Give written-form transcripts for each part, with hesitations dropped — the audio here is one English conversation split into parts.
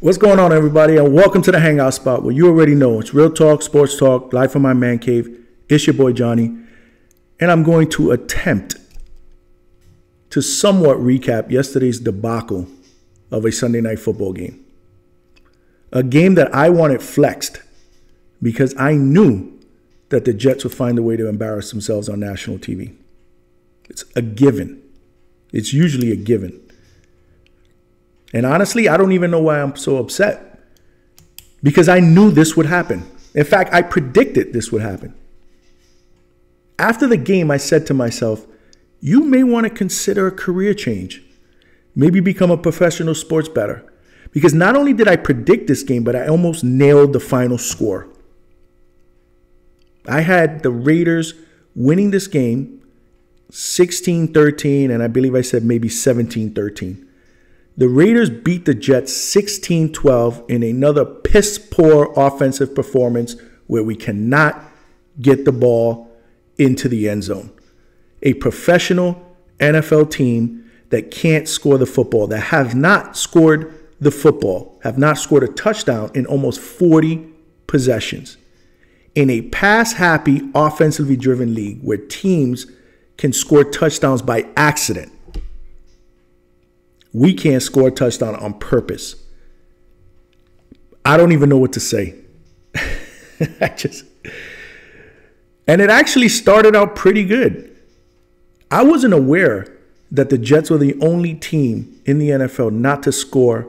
What's going on, everybody, and welcome to the Hangout Spot, where you already know it's real talk, sports talk, live from my man cave. It's your boy Johnny, and I'm going to attempt to somewhat recap yesterday's debacle of a Sunday night football game. A game that I wanted flexed because I knew that the Jets would find a way to embarrass themselves on national TV. It's a given. It's usually a given. And honestly, I don't even know why I'm so upset. Because I knew this would happen. In fact, I predicted this would happen. After the game, I said to myself, you may want to consider a career change. Maybe become a professional sports bettor. Because not only did I predict this game, but I almost nailed the final score. I had the Raiders winning this game 16-13, and I believe I said maybe 17-13. The Raiders beat the Jets 16-12 in another piss-poor offensive performance where we cannot get the ball into the end zone. A professional NFL team that can't score the football, that have not scored the football, have not scored a touchdown in almost 40 possessions. In a pass-happy, offensively driven league where teams can score touchdowns by accident, we can't score a touchdown on purpose. I don't even know what to say. And it actually started out pretty good. I wasn't aware that the Jets were the only team in the NFL not to score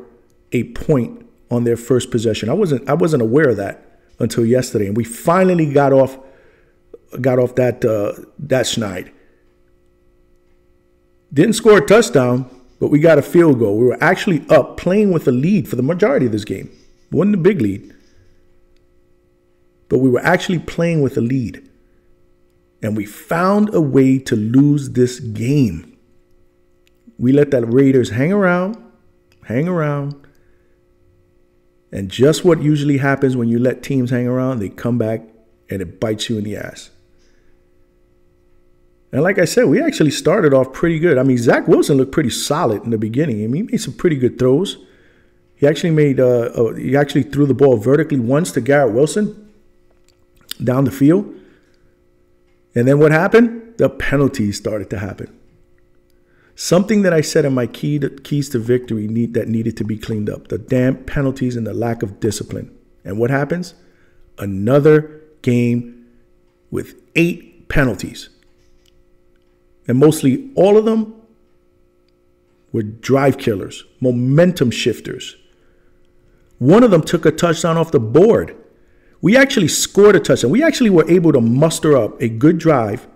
a point on their first possession. I wasn't aware of that until yesterday, and we finally got off that schneid. Didn't score a touchdown, but we got a field goal. We were actually up playing with a lead for the majority of this game. It wasn't a big lead. But we were actually playing with a lead. And we found a way to lose this game. We let the Raiders hang around. And just what usually happens when you let teams hang around, they come back and it bites you in the ass. And like I said, we actually started off pretty good. I mean, Zach Wilson looked pretty solid in the beginning. I mean, he made some pretty good throws. He actually threw the ball vertically once to Garrett Wilson down the field. And then what happened? The penalties started to happen. Something that I said in my keys to victory that needed to be cleaned up. The damn penalties and the lack of discipline. And what happens? Another game with 8 penalties. And mostly all of them were drive killers, momentum shifters. One of them took a touchdown off the board. We actually scored a touchdown. We actually were able to muster up a good drive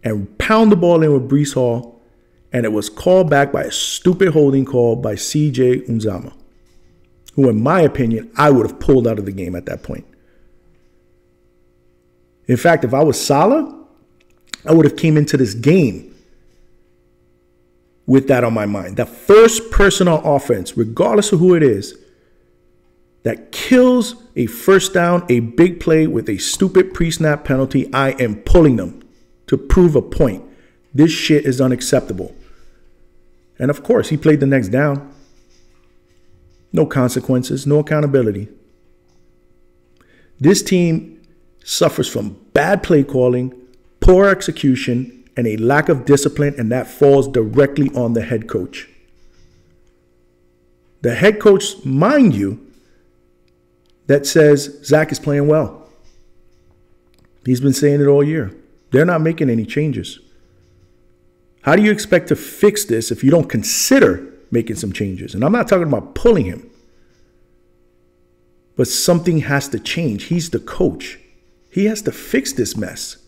and pound the ball in with Breece Hall, and it was called back by a stupid holding call by C.J. Uzomah, who, in my opinion, I would have pulled out of the game at that point. In fact, if I was Saleh, I would have came into this game with that on my mind. The first person on offense, regardless of who it is, that kills a first down, a big play with a stupid pre-snap penalty, I am pulling them to prove a point. This shit is unacceptable. And of course, he played the next down. No consequences, no accountability. This team suffers from bad play calling, poor execution, and a lack of discipline, and that falls directly on the head coach. The head coach, mind you, that says Zach is playing well. He's been saying it all year. They're not making any changes. How do you expect to fix this if you don't consider making some changes? And I'm not talking about pulling him. But something has to change. He's the coach. He has to fix this mess.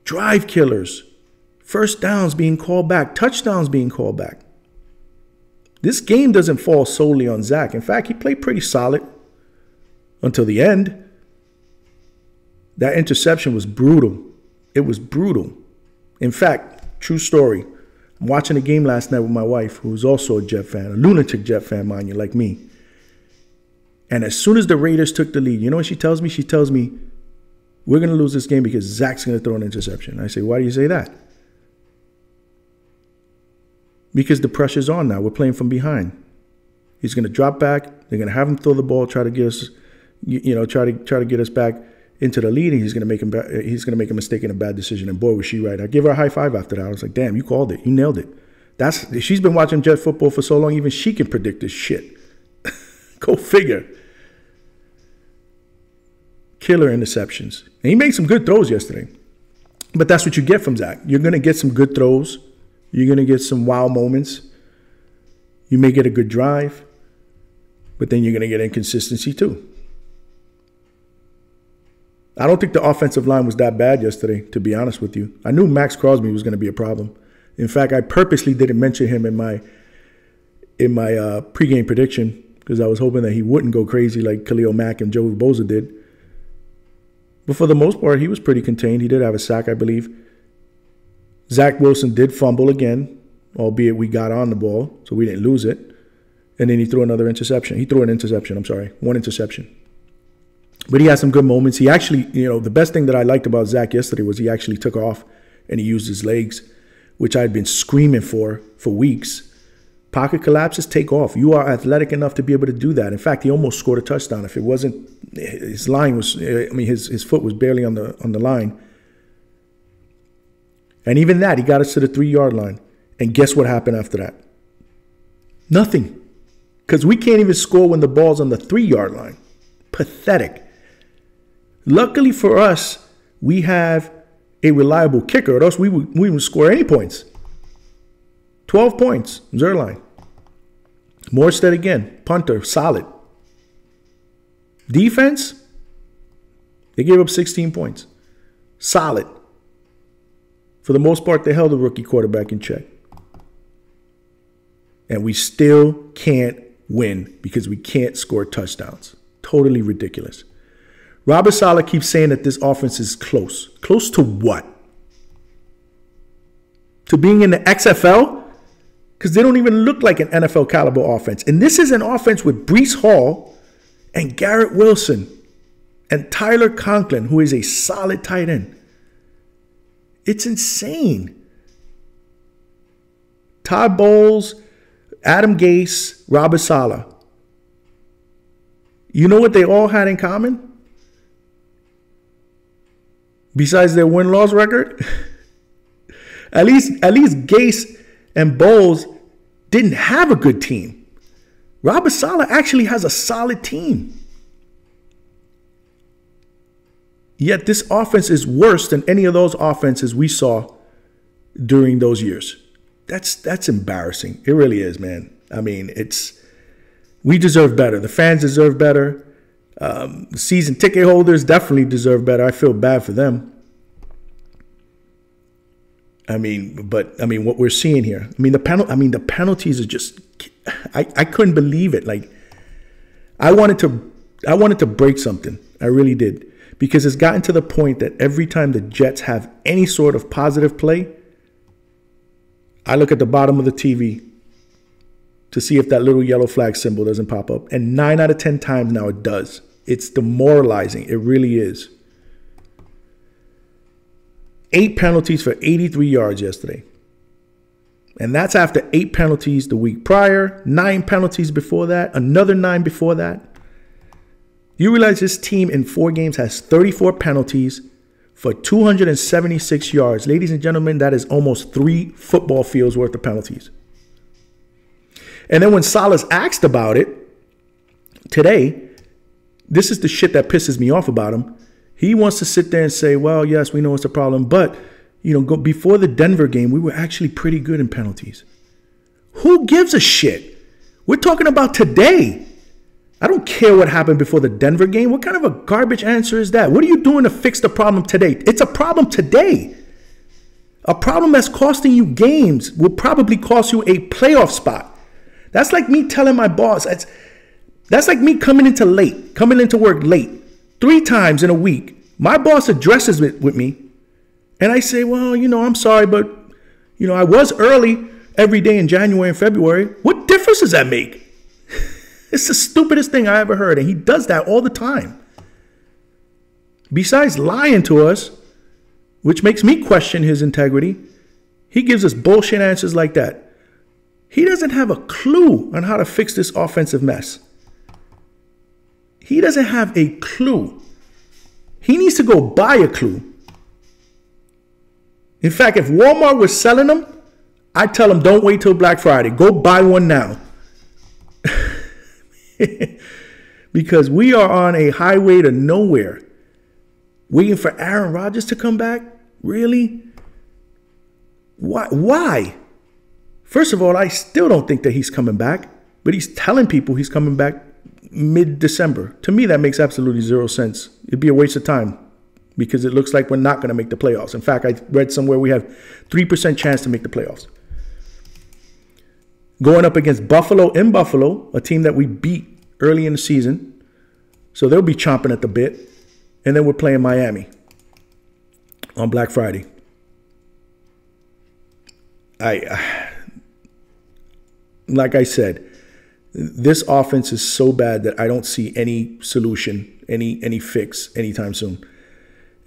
Drive killers, first downs being called back, touchdowns being called back. This game doesn't fall solely on Zach. In fact, he played pretty solid until the end. That interception was brutal. It was brutal. In fact, true story. I'm watching a game last night with my wife, who's also a Jet fan, a lunatic Jet fan, mind you, like me. And as soon as the Raiders took the lead, you know what she tells me? She tells me, we're going to lose this game because Zach's going to throw an interception. I say, why do you say that? Because the pressure's on now. We're playing from behind. He's going to drop back. They're going to have him throw the ball, try to get us, try to get us back into the lead. And he's going to make a mistake and a bad decision. And boy, was she right. I gave her a high five after that. I was like, damn, you called it. You nailed it. She's been watching Jet football for so long, even she can predict this shit. Go figure. Killer interceptions. And he made some good throws yesterday. But that's what you get from Zach. You're going to get some good throws. You're going to get some wow moments. You may get a good drive. But then you're going to get inconsistency too. I don't think the offensive line was that bad yesterday, to be honest with you. I knew Max Crosby was going to be a problem. In fact, I purposely didn't mention him in my pregame prediction because I was hoping that he wouldn't go crazy like Khalil Mack and Joe Bosa did. But for the most part, he was pretty contained. He did have a sack, I believe. Zach Wilson did fumble again, albeit we got on the ball, so we didn't lose it. And then he threw another interception. He threw an interception, one interception. But he had some good moments. He actually, the best thing that I liked about Zach yesterday was he actually took off and he used his legs, which I had been screaming for weeks. Pocket collapses, take off. You are athletic enough to be able to do that. In fact, he almost scored a touchdown. If it wasn't, his line was, his foot was barely on the line. And even that, he got us to the 3-yard line. And guess what happened after that? Nothing. Because we can't even score when the ball's on the 3-yard line. Pathetic. Luckily for us, we have a reliable kicker, or else we wouldn't score any points. 12 points, Zerline. Morstead again, punter, solid. Defense, they gave up 16 points. Solid. For the most part, they held the rookie quarterback in check. And we still can't win because we can't score touchdowns. Totally ridiculous. Robert Saleh keeps saying that this offense is close. Close to what? To being in the XFL? Because they don't even look like an NFL caliber offense. And this is an offense with Breece Hall and Garrett Wilson and Tyler Conklin, who is a solid tight end. It's insane. Todd Bowles, Adam Gase, Robert Saleh. You know what they all had in common? Besides their win-loss record? At least Gase and Bowles didn't have a good team. Robert Saleh actually has a solid team. Yet this offense is worse than any of those offenses we saw during those years. That's embarrassing. It really is, man. I mean, we deserve better. The fans deserve better. The season ticket holders definitely deserve better. I feel bad for them. What we're seeing here. The penalties are just. I couldn't believe it. Like, I wanted to break something. I really did, because it's gotten to the point that every time the Jets have any sort of positive play, I look at the bottom of the TV to see if that little yellow flag symbol doesn't pop up. And 9 out of 10 times now it does. It's demoralizing. It really is. 8 penalties for 83 yards yesterday. And that's after 8 penalties the week prior, 9 penalties before that, another 9 before that. You realize this team in 4 games has 34 penalties for 276 yards. Ladies and gentlemen, that is almost 3 football fields worth of penalties. And then when Saleh's asked about it today, this is the shit that pisses me off about him. He wants to sit there and say, well, yes, we know it's a problem, but before the Denver game, we were actually pretty good in penalties. Who gives a shit? We're talking about today. I don't care what happened before the Denver game. What kind of a garbage answer is that? What are you doing to fix the problem today? It's a problem today. A problem that's costing you games will probably cost you a playoff spot. That's like me telling my boss, that's like me coming into work late 3 times in a week. My boss addresses it with me, and I say, well, I'm sorry, but, I was early every day in January and February. What difference does that make? It's the stupidest thing I ever heard, and he does that all the time. Besides lying to us, which makes me question his integrity, he gives us bullshit answers like that. He doesn't have a clue on how to fix this offensive mess. He doesn't have a clue. He needs to go buy a clue. In fact, if Walmart was selling them, I'd tell them don't wait till Black Friday. Go buy one now. Because we are on a highway to nowhere. Waiting for Aaron Rodgers to come back? Really? Why? First of all, I still don't think that he's coming back, but he's telling people he's coming back mid-December. To me, that makes absolutely zero sense. It'd be a waste of time because it looks like we're not going to make the playoffs. In fact, I read somewhere we have 3% chance to make the playoffs. Going up against Buffalo in Buffalo, a team that we beat early in the season. So they'll be chomping at the bit. And then we're playing Miami on Black Friday. Like I said, this offense is so bad that I don't see any solution, any fix anytime soon.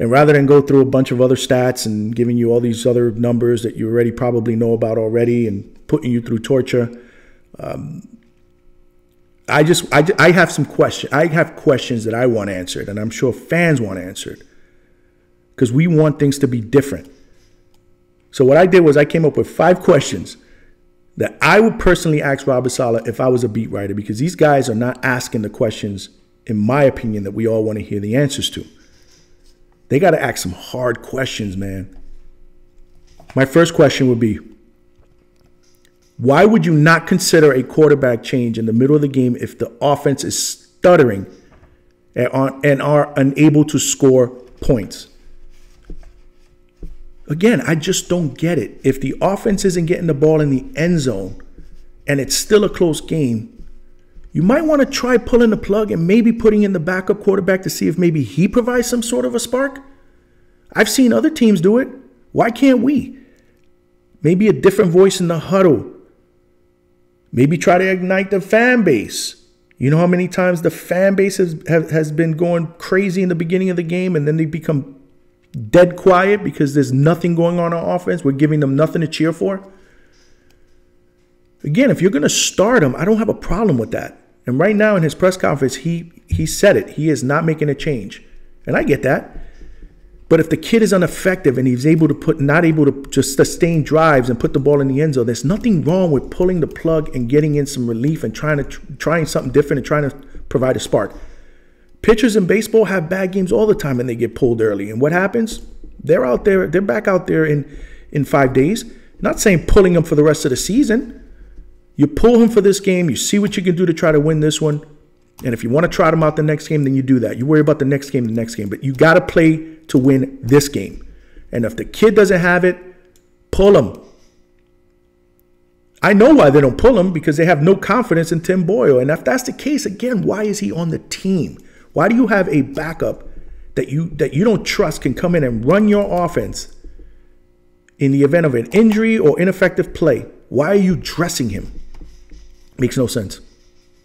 And rather than go through a bunch of other stats and giving you all these other numbers that you already probably know about already and putting you through torture, I have some questions. I have questions that I want answered, and I'm sure fans want answered because we want things to be different. So what I did was I came up with 5 questions that I would personally ask Robert Saleh if I was a beat writer, because these guys are not asking the questions, in my opinion, that we all want to hear the answers to. They got to ask some hard questions, man. My first question would be, why would you not consider a quarterback change in the middle of the game if the offense is stuttering and are unable to score points? Again, I just don't get it. If the offense isn't getting the ball in the end zone and it's still a close game, you might want to try pulling the plug and maybe putting in the backup quarterback to see if maybe he provides some sort of a spark. I've seen other teams do it. Why can't we? Maybe a different voice in the huddle. Maybe try to ignite the fan base. You know how many times the fan base has been going crazy in the beginning of the game and then they become dead quiet because there's nothing going on offense. We're giving them nothing to cheer for. Again, if you're going to start him, I don't have a problem with that. And right now in his press conference, he said it. He is not making a change. And I get that. But if the kid is ineffective and he's not able to just sustain drives and put the ball in the end zone, there's nothing wrong with pulling the plug and getting in some relief and trying something different and trying to provide a spark. Pitchers in baseball have bad games all the time and they get pulled early. And what happens? They're out there. They're back out there in 5 days. Not saying pulling them for the rest of the season. You pull him for this game. You see what you can do to try to win this one. And if you want to trot him out the next game, then you do that. You worry about the next game. But you got to play to win this game. And if the kid doesn't have it, pull him. I know why they don't pull him, because they have no confidence in Tim Boyle. And if that's the case, again, why is he on the team? Why do you have a backup that you don't trust can come in and run your offense in the event of an injury or ineffective play? Why are you dressing him? Makes no sense.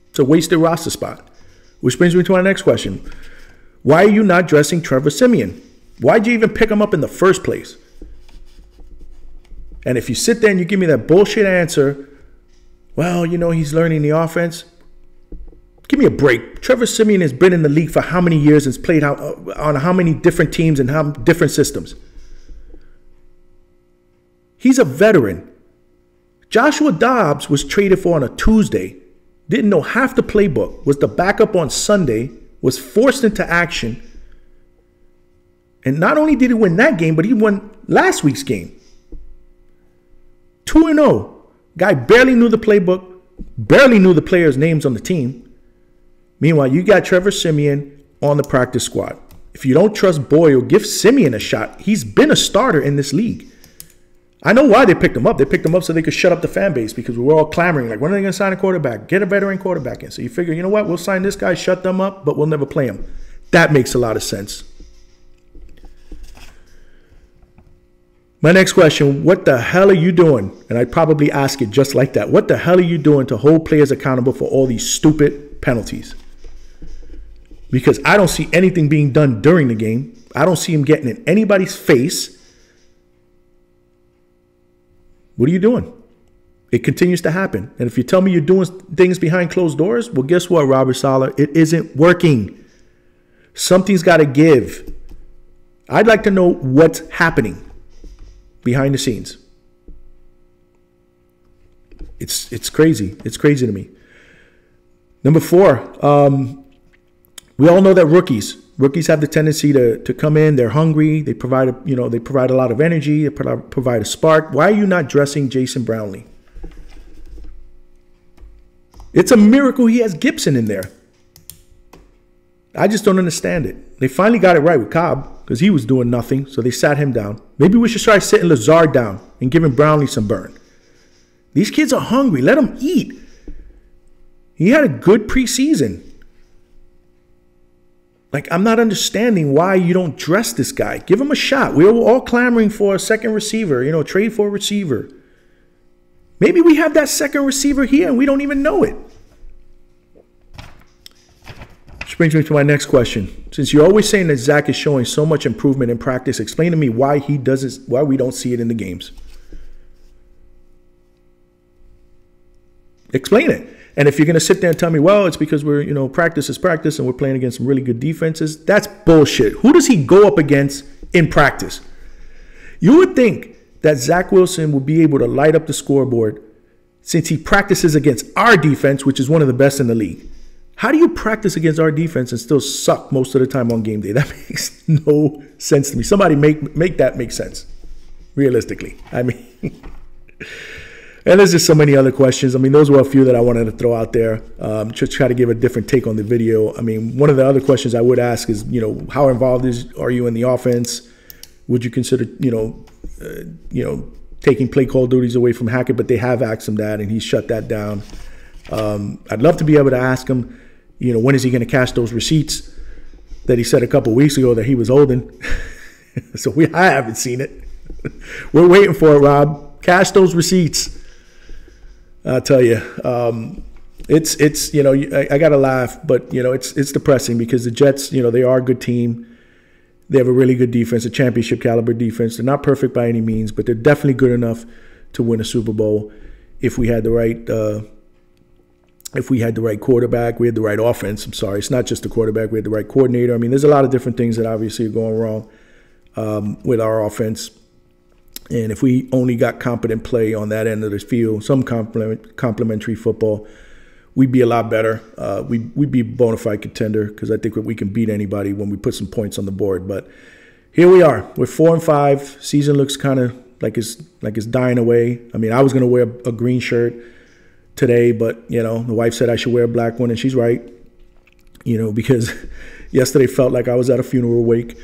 It's a wasted roster spot. Which brings me to our next question. Why are you not dressing Trevor Siemian? Why'd you even pick him up in the first place? And if you sit there and you give me that bullshit answer, well, you know, he's learning the offense. Give me a break. Trevor Siemian has been in the league for how many years and has played out on how many different teams and how different systems? He's a veteran. Joshua Dobbs was traded for on a Tuesday. Didn't know half the playbook. Was the backup on Sunday. Was forced into action. And not only did he win that game, but he won last week's game. 2-0. Guy barely knew the playbook. Barely knew the players' names on the team. Meanwhile, you got Trevor Siemian on the practice squad. If you don't trust Boyle, give Siemian a shot. He's been a starter in this league. I know why they picked him up. They picked him up so they could shut up the fan base, because we were all clamoring, like, when are they going to sign a quarterback? Get a veteran quarterback in. So you figure, you know what? We'll sign this guy, shut them up, but we'll never play him. That makes a lot of sense. My next question, what the hell are you doing? And I'd probably ask it just like that. What the hell are you doing to hold players accountable for all these stupid penalties? Because I don't see anything being done during the game. I don't see him getting in anybody's face. What are you doing? It continues to happen. And if you tell me you're doing things behind closed doors, well, guess what, Robert Saleh? It isn't working. Something's got to give. I'd like to know what's happening behind the scenes. It's crazy. It's crazy to me. Number 4, we all know that rookies have the tendency to come in. They're hungry. They provide a lot of energy. They provide a spark. Why are you not dressing Jason Brownlee? It's a miracle he has Gibson in there. I just don't understand it. They finally got it right with Cobb because he was doing nothing, so they sat him down. Maybe we should try sitting Lazard down and giving Brownlee some burn. These kids are hungry. Let them eat. He had a good preseason. Like, I'm not understanding why you don't dress this guy. Give him a shot. We were all clamoring for a second receiver, trade for a receiver. Maybe we have that second receiver here and we don't even know it. Which brings me to my next question. Since you're always saying that Zach is showing so much improvement in practice, explain to me why we don't see it in the games. Explain it. And if you're going to sit there and tell me, well, it's because we're, practice is practice and we're playing against some really good defenses, that's bullshit. Who does he go up against in practice? You would think that Zach Wilson would be able to light up the scoreboard since he practices against our defense, which is one of the best in the league. How do you practice against our defense and still suck most of the time on game day? That makes no sense to me. Somebody make that make sense, realistically. I mean, and there's just so many other questions. I mean, those were a few that I wanted to throw out there. Just try to give a different take on the video. I mean, one of the other questions I would ask is, how involved are you in the offense? Would you consider, taking play call duties away from Hackett? But they have asked him that, and he's shut that down. I'd love to be able to ask him, when is he going to cash those receipts that he said a couple weeks ago that he was holding? So I haven't seen it. We're waiting for it, Rob. Cash those receipts. I'll tell you, it's I got to laugh, but it's depressing because the Jets, they are a good team. They have a really good defense, a championship caliber defense. They're not perfect by any means, but they're definitely good enough to win a Super Bowl if we had the right quarterback, we had the right offense. I'm sorry, it's not just the quarterback. We had the right coordinator. I mean, there's a lot of different things that obviously are going wrong with our offense. And if we only got competent play on that end of the field, some complementary football, we'd be a lot better. We'd be a bona fide contender because I think we can beat anybody when we put some points on the board. But here we are. We're 4-5. Season looks kind of like it's dying away. I mean, I was going to wear a green shirt today, but, the wife said I should wear a black one, and she's right, because yesterday felt like I was at a funeral wake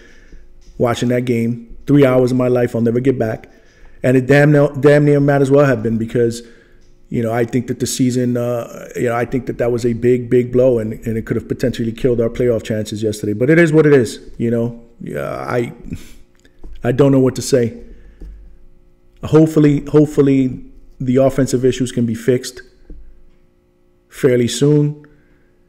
watching that game. 3 hours of my life I'll never get back. And it damn near might as well have been because, I think that the season, I think that was a big, big blow, and it could have potentially killed our playoff chances yesterday. But it is what it is, I don't know what to say. Hopefully the offensive issues can be fixed fairly soon,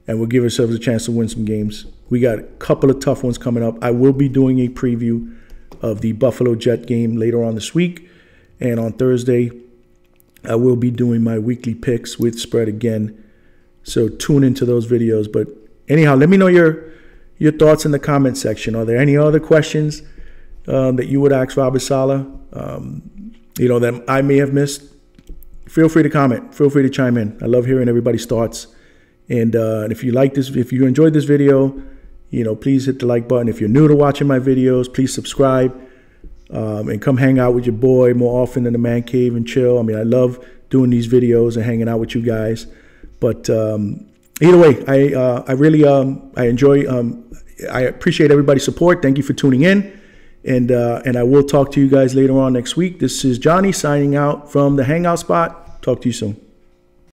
and we'll give ourselves a chance to win some games. We got a couple of tough ones coming up. I will be doing a preview of the Buffalo Jet game later on this week, and on Thursday I will be doing my weekly picks with spread again, so tune into those videos. But anyhow, let me know your thoughts in the comment section. Are there any other questions that you would ask Robert Saleh that I may have missed? Feel free to comment. Feel free to chime in. I love hearing everybody's thoughts. And if you enjoyed this video, please hit the like button. If you're new to watching my videos, please subscribe and come hang out with your boy more often in the man cave and chill. I mean, I love doing these videos and hanging out with you guys. But either way, I really enjoy. I appreciate everybody's support. Thank you for tuning in. And I will talk to you guys later on next week. This is Johnny signing out from the Hangout Spot. Talk to you soon.